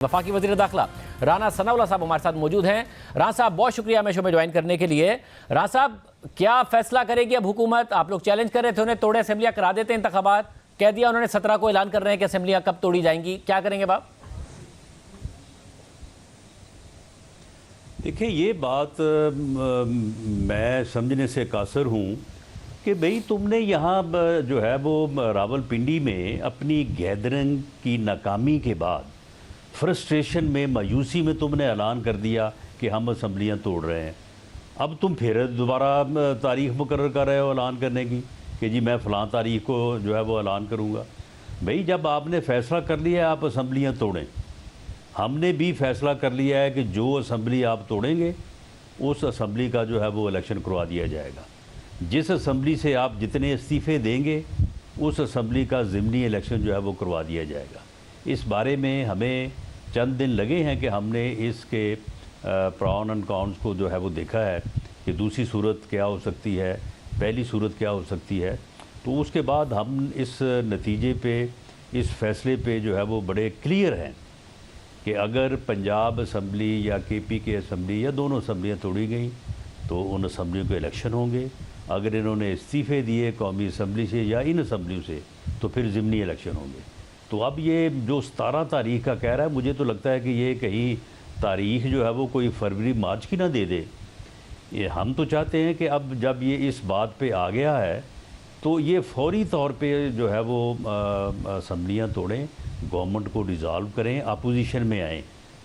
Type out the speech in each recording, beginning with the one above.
वफाकी वज़ीर दाखिला राना सनाउल्लाह साहब हमारे साथ मौजूद हैं। राना साहब बहुत शुक्रिया मैं शो में ज्वाइन करने के लिए। राना साहब क्या फैसला करेगी अब हुकूमत? आप लोग चैलेंज कर रहे थे उन्हें तोड़े असेंबलियां करा देते इंतखाबात, कह दिया उन्होंने 17 को ऐलान कर रहे हैं कि असेंबलियां कब तोड़ी जाएंगी, क्या करेंगे बाप? देखिए ये बात मैं समझने से कासर हूँ कि भाई तुमने यहाँ जो है वो रावलपिंडी में अपनी गैदरिंग की नाकामी के बाद फ्रस्ट्रेशन में मायूसी में तुमने ऐलान कर दिया कि हम असम्बलियाँ तोड़ रहे हैं। अब तुम फिर दोबारा तारीख मुकर्रर कर रहे हो ऐलान करने की कि जी मैं फ़लाँ तारीख को जो है वो ऐलान करूँगा। भाई जब आपने फ़ैसला कर लिया है आप असम्बलियाँ तोड़ें, हमने भी फ़ैसला कर लिया है कि जो असम्बली आप तोड़ेंगे उस असम्बली का जो है वो इलेक्शन करवा दिया जाएगा। जिस असम्बली से आप जितने इस्तीफ़े देंगे उस असम्बली का ज़िमनी इलेक्शन जो है वो करवा दिया जाएगा। इस बारे में हमें चंद दिन लगे हैं कि हमने इसके प्रॉन एंड कॉन्स को जो है वो देखा है कि दूसरी सूरत क्या हो सकती है, पहली सूरत क्या हो सकती है। तो उसके बाद हम इस नतीजे पे, इस फ़ैसले पे जो है वो बड़े क्लियर हैं कि अगर पंजाब असम्बली या केपी के असम्बली या दोनों असम्बलियाँ तोड़ी गई तो उन असम्बलियों के इलेक्शन होंगे। अगर इन्होंने इस्तीफ़े दिए कौमी असम्बली से या इन असम्बलियों से तो फिर ज़िमनी इलेक्शन होंगे। तो अब ये जो 17 तारीख का कह रहा है, मुझे तो लगता है कि ये कहीं तारीख जो है वो कोई फरवरी मार्च की ना दे दे। ये हम तो चाहते हैं कि अब जब ये इस बात पे आ गया है तो ये फौरी तौर पे जो है वो असम्बलियाँ तोड़ें, गवर्नमेंट को डिज़ॉल्व करें, अपोजिशन में आएँ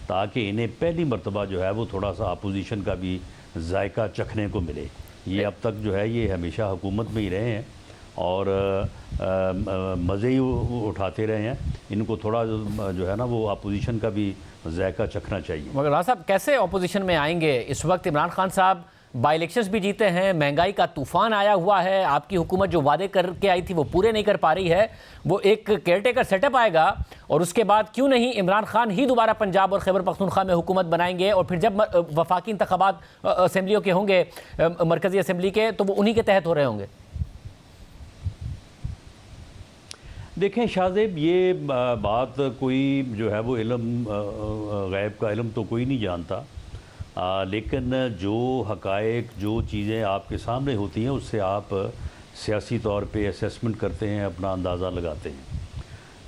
ताकि इन्हें पहली मरतबा जो है वो थोड़ा सा अपोजिशन का भी जायका चखने को मिले। ये अब तक जो है ये हमेशा हुकूमत में ही रहे हैं और मज़े ही उठाते रहे हैं। इनको थोड़ा जो है ना वो अपोजिशन का भी जायका चखना चाहिए। मगर राना साहब कैसे अपोजिशन में आएंगे? इस वक्त इमरान खान साहब बाई इलेक्शंस भी जीते हैं, महंगाई का तूफान आया हुआ है, आपकी हुकूमत जो वादे करके आई थी वो पूरे नहीं कर पा रही है, वो एक केयरटेकर सेटअप आएगा और उसके बाद क्यों नहीं इमरान खान ही दोबारा पंजाब और खैबर पख्तूनख्वा में हुकूमत बनाएंगे और फिर जब वफाकी इंतखाबात असेंबलियों के होंगे, मरकज़ी असेंबली के, तो वो उन्हीं के तहत हो रहे होंगे। देखें शाहजेब, ये बात कोई जो है वो इल्म गैब का इल्म तो कोई नहीं जानता, लेकिन जो हक़ाइक़ जो चीज़ें आपके सामने होती हैं उससे आप सियासी तौर पे असेसमेंट करते हैं, अपना अंदाज़ा लगाते हैं।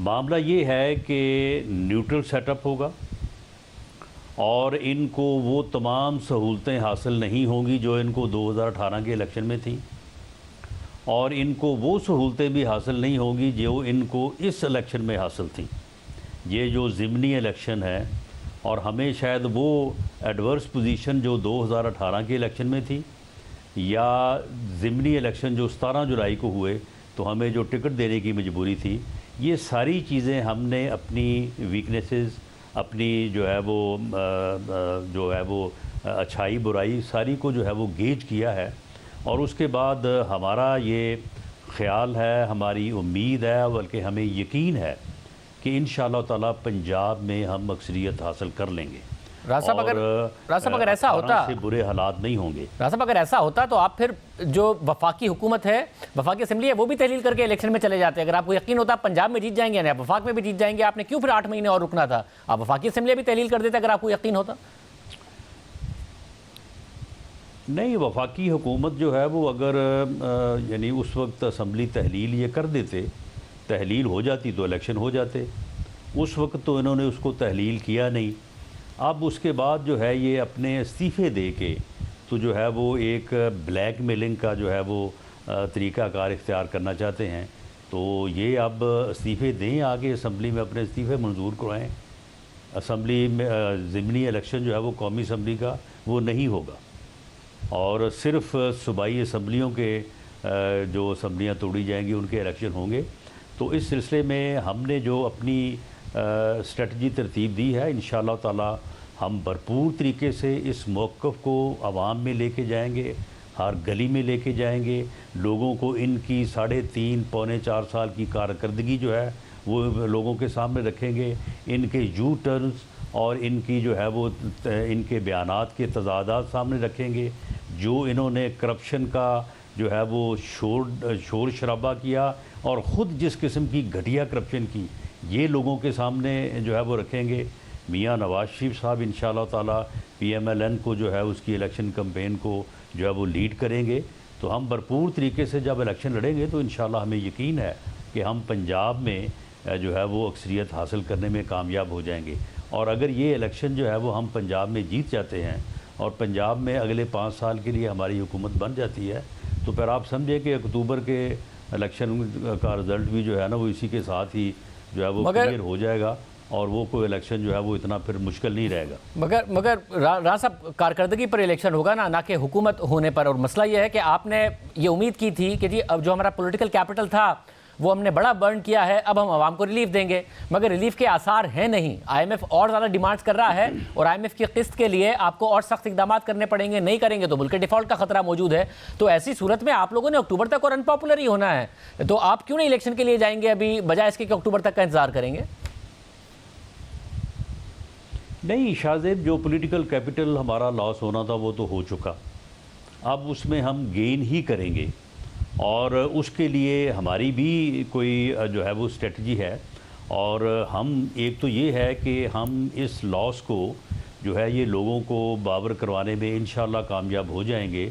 मामला ये है कि न्यूट्रल सेटअप होगा और इनको वो तमाम सहूलतें हासिल नहीं होंगी जो इनको 2018 के इलेक्शन में थी और इनको वो सहूलतें भी हासिल नहीं होंगी जो इनको इस इलेक्शन में हासिल थी। ये जो ज़िमनी इलेक्शन है और हमें शायद वो एडवर्स पोजीशन जो 2018 के इलेक्शन में थी या ज़िमनी इलेक्शन जो 17 जुलाई को हुए तो हमें जो टिकट देने की मजबूरी थी, ये सारी चीज़ें हमने अपनी वीकनेसेस, अपनी जो है वो अच्छाई बुराई सारी को जो है वो गेज किया है और उसके बाद हमारा ये ख्याल है, हमारी उम्मीद है, बल्कि हमें यकीन है कि इंशाअल्लाह ताला पंजाब में हम अक्सरियत हासिल कर लेंगे। राना साहब अगर ऐसा होता से बुरे हालात नहीं होंगे। राना साहब अगर ऐसा होता तो आप फिर जो वफाकी हुकूमत है, वफाकी असेंबली है, वो भी तहलील करके इलेक्शन में चले जाते। अगर आपको यकीन होता पंजाब में जीत जाएंगे या वफाक में भी जीत जाएंगे, आपने क्यों फिर 8 महीने और रुकना था? आप वफाकी असेंबली भी तहलील कर देते अगर आपको यकीन होता। नहीं, वफाकी हुकूमत जो है वो अगर यानी उस वक्त असम्बली तहलील ये कर देते, तहलील हो जाती तो इलेक्शन हो जाते। उस वक्त तो इन्होंने उसको तहलील किया नहीं। अब उसके बाद जो है ये अपने इस्तीफ़े दे के तो जो है वो एक ब्लैक मेलिंग का जो है वो तरीक़ाकार इख्तियार करना चाहते हैं। तो ये अब इस्तीफ़े दें, आगे असम्बली में अपने इस्तीफ़े मंजूर करवाएँ। असम्बली में ज़िमनी इलेक्शन जो है वो कौमी असम्बली का वो नहीं होगा और सिर्फ़ सूबाई असम्बलियों के जो असम्बलियाँ तोड़ी जाएंगी उनके इलेक्शन होंगे। तो इस सिलसिले में हमने जो अपनी स्ट्रेटजी तरतीब दी है, इंशाअल्लाह ताला हम भरपूर तरीके से इस मौक़िफ़ को आवाम में लेके जाएंगे, हर गली में लेके जाएंगे, लोगों को इनकी 3.5 पौने 4 साल की कारकर्दगी जो है वो लोगों के सामने रखेंगे, इनके यू टर्न्स और इनकी जो है वो इनके बयानात के तज़ादात सामने रखेंगे। जो इन्होंने करप्शन का जो है वो शोर शराबा किया और ख़ुद जिस किस्म की घटिया करप्शन की, ये लोगों के सामने जो है वो रखेंगे। मियाँ नवाज शरीफ साहब इंशाल्लाह ताला PMLN को जो है उसकी इलेक्शन कैंपेन को जो है वो लीड करेंगे, तो हम भरपूर तरीके से जब इलेक्शन लड़ेंगे तो इंशाल्लाह हमें यकीन है कि हम पंजाब में जो है वो अक्सरियत हासिल करने में कामयाब हो जाएंगे। और अगर ये इलेक्शन जो है वो हम पंजाब में जीत जाते हैं और पंजाब में अगले 5 साल के लिए हमारी हुकूमत बन जाती है, तो फिर आप समझें कि अक्टूबर के इलेक्शन का रिज़ल्ट भी जो है ना वो इसी के साथ ही जो है वो क्लियर हो जाएगा और वो कोई इलेक्शन जो है वो इतना फिर मुश्किल नहीं रहेगा। मगर राणा साहब, कारकर्दगी पर इलेक्शन होगा ना कि हुकूमत होने पर। और मसला ये है कि आपने ये उम्मीद की थी कि जी अब जो हमारा पॉलिटिकल कैपिटल था वो हमने बड़ा बर्न किया है, अब हम आवाम को रिलीफ देंगे, मगर रिलीफ के आसार हैं नहीं। IMF और ज़्यादा डिमांड्स कर रहा है और IMF की किस्त के लिए आपको और सख्त इकदाम करने पड़ेंगे, नहीं करेंगे तो मुल्क के डिफॉल्ट का खतरा मौजूद है। तो ऐसी सूरत में आप लोगों ने अक्टूबर तक और अनपॉपुलर ही होना है, तो आप क्यों नहीं इलेक्शन के लिए जाएंगे अभी, बजाय इसके कि अक्टूबर तक का इंतजार करेंगे? नहीं शाहजेब, जो पॉलिटिकल कैपिटल हमारा लॉस होना था वो तो हो चुका, अब उसमें हम गेन ही करेंगे और उसके लिए हमारी भी कोई जो है वो स्ट्रेटजी है। और हम एक तो ये है कि हम इस लॉस को जो है ये लोगों को बावर करवाने में इंशाल्लाह कामयाब हो जाएंगे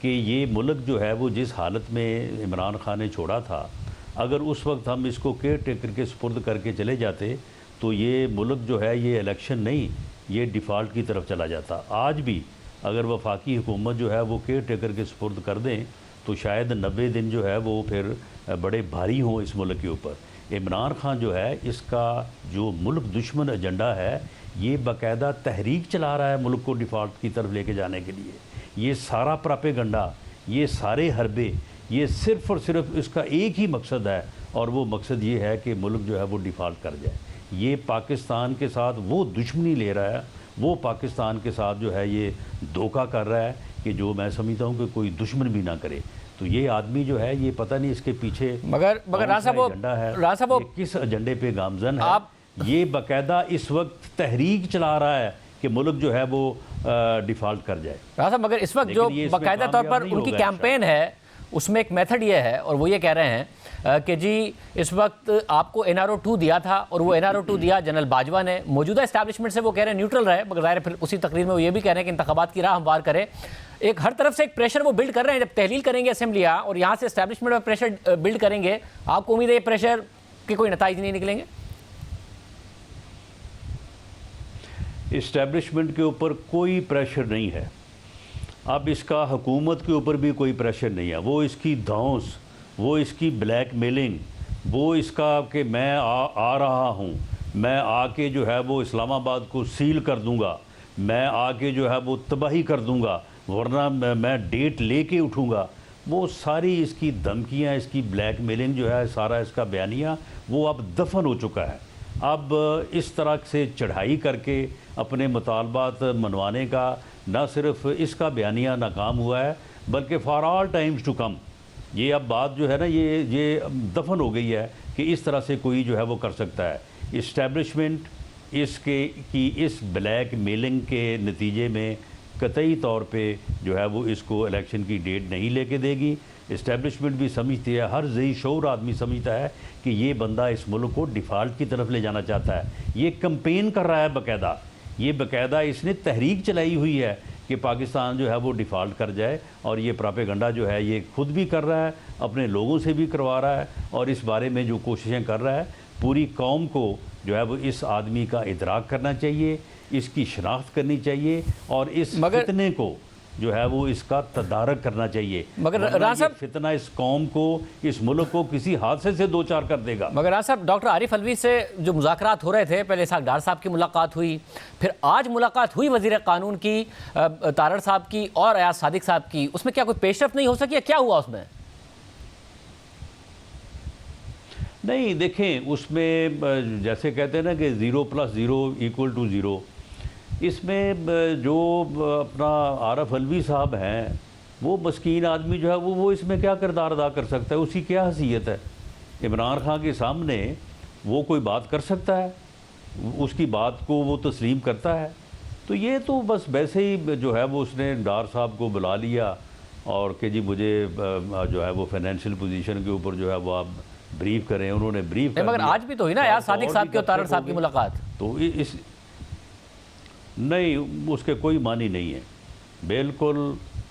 कि ये मुल्क जो है वो जिस हालत में इमरान खान ने छोड़ा था, अगर उस वक्त हम इसको केयर टेकर के सुपुर्द करके चले जाते तो ये मुल्क जो है ये इलेक्शन नहीं, ये डिफ़ॉल्ट की तरफ चला जाता। आज भी अगर वफाकी हुकूमत जो है वो केयर टेकर के सुपुर्द कर दें तो शायद 90 दिन जो है वो फिर बड़े भारी हों इस मुल्क के ऊपर। इमरान खान जो है इसका जो मुल्क दुश्मन एजेंडा है, ये बाकायदा तहरीक चला रहा है मुल्क को डिफ़ॉल्ट की तरफ लेके जाने के लिए। ये सारा प्रोपेगेंडा, ये सारे हरबे, ये सिर्फ़ और सिर्फ इसका एक ही मकसद है और वो मकसद ये है कि मुल्क जो है वो डिफ़ॉल्ट कर जाए। ये पाकिस्तान के साथ वो दुश्मनी ले रहा है, वो पाकिस्तान के साथ जो है ये धोखा कर रहा है कि जो मैं समझता हूँ कि कोई दुश्मन भी ना करे। तो ये आदमी जो है ये पता नहीं इसके पीछे मगर राणा साहब वो किस एजेंडे पे गामजन है। ये बाकायदा इस वक्त तहरीक चला रहा है कि मुल्क जो है वो डिफ़ॉल्ट कर जाए। राणा साहब, मगर इस वक्त जो बाकायदा तौर पर उनकी कैंपेन है उसमें एक मेथड ये है और वो ये कह रहे हैं कि जी इस वक्त आपको NRO 2 दिया था और वो NRO 2 दिया जनरल बाजवा ने। मौजूदा इस्टेब्लिशमेंट से वो कह रहे हैं न्यूट्रल रहे, मगर ज़ाहिर फिर उसी तकरीर में वो ये भी कह रहे हैं कि इंतखाबात की राह हमवार करें। एक हर तरफ से एक प्रेशर वो बिल्ड कर रहे हैं। जब तहलील करेंगे असेंबलियाँ और यहाँ से इस्टेब्लिशमेंट में प्रेशर बिल्ड करेंगे, आपको उम्मीद है ये प्रेशर के कोई नताइज नहीं निकलेंगे? इस्टेब्लिशमेंट के ऊपर कोई प्रेशर नहीं है। अब इसका हुकूमत के ऊपर भी कोई प्रेशर नहीं है। वो इसकी धौंस, वो इसकी ब्लैकमेलिंग, वो इसका कि मैं आ रहा हूँ, मैं आके जो है वो इस्लामाबाद को सील कर दूँगा, मैं आके जो है वो तबाही कर दूँगा, वरना मैं डेट लेके उठूँगा, वो सारी इसकी धमकियाँ, इसकी ब्लैकमेलिंग जो है, सारा इसका बयानिया वो अब दफन हो चुका है। अब इस तरह से चढ़ाई करके अपने मुतालबात मनवाने का न सिर्फ इसका बयानिया नाकाम हुआ है बल्कि for all times to come ये अब बात जो है ना ये दफन हो गई है कि इस तरह से कोई जो है वो कर सकता है। इस्टेब्लिशमेंट इसके की इस ब्लैक मेलिंग के नतीजे में कतई तौर पे जो है वो इसको इलेक्शन की डेट नहीं लेके देगी। इस्टेब्लिशमेंट भी समझती है, हर ज़ी शऊर आदमी समझता है कि ये बंदा इस मुल्क को डिफ़ॉल्ट की तरफ ले जाना चाहता है। ये कंपेन कर रहा है बाकायदा, ये बाकायदा इसने तहरीक चलाई हुई है कि पाकिस्तान जो है वो डिफ़ॉल्ट कर जाए और ये प्रोपेगेंडा जो है ये खुद भी कर रहा है, अपने लोगों से भी करवा रहा है और इस बारे में जो कोशिशें कर रहा है, पूरी कौम को जो है वो इस आदमी का इदराक करना चाहिए, इसकी शनाख्त करनी चाहिए और इस फितने को जो है वो इसका तदारक करना चाहिए। मगर राणा साहब, फितना इस कौम को, इस मुल्क को किसी हादसे से दो चार कर देगा। मगर राणा साहब, डॉक्टर आरिफ अलवी से जो मुज़ाकरात हो रहे थे, पहले सागडार साहब की मुलाकात हुई, फिर आज मुलाकात हुई वज़ीर कानून की तारड़ साहब की और अयाज सादिक साहब की, उसमें क्या कोई पेशरफ नहीं हो सकी या क्या हुआ उसमें? नहीं देखें, उसमें जैसे कहते हैं ना कि 0 + 0 = 0, इसमें जो अपना आरिफ अलवी साहब हैं वो मस्कीन आदमी जो है वो इसमें क्या किरदार अदा कर सकता है? उसकी क्या हैसियत है? इमरान खान के सामने वो कोई बात कर सकता है? उसकी बात को वो तस्लीम करता है? तो ये तो बस वैसे ही जो है वो उसने डार साहब को बुला लिया और कि जी मुझे जो है वो फाइनेंशियल पोजीशन के ऊपर जो है वो आप ब्रीफ करें, उन्होंने ब्रीफ कर मगर आज भी तो हुई ना यार सादिक साहब की और तारड़ साहब की मुलाकात। तो नहीं, उसके कोई मानी नहीं है। बिल्कुल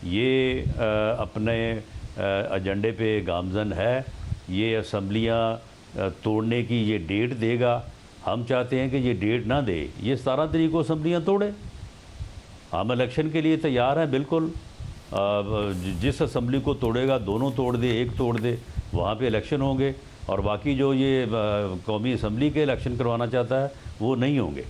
ये अपने एजेंडे पे गामजन है। ये असम्बलियाँ तोड़ने की ये डेट देगा। हम चाहते हैं कि ये डेट ना दे, ये 17 तारीख को असम्बलियाँ तोड़े। हम इलेक्शन के लिए तैयार हैं बिल्कुल। जिस असम्बली को तोड़ेगा, दोनों तोड़ दे, एक तोड़ दे, वहाँ पे इलेक्शन होंगे। और बाकी जो ये कौमी असम्बली के इलेक्शन करवाना चाहता है वो नहीं होंगे।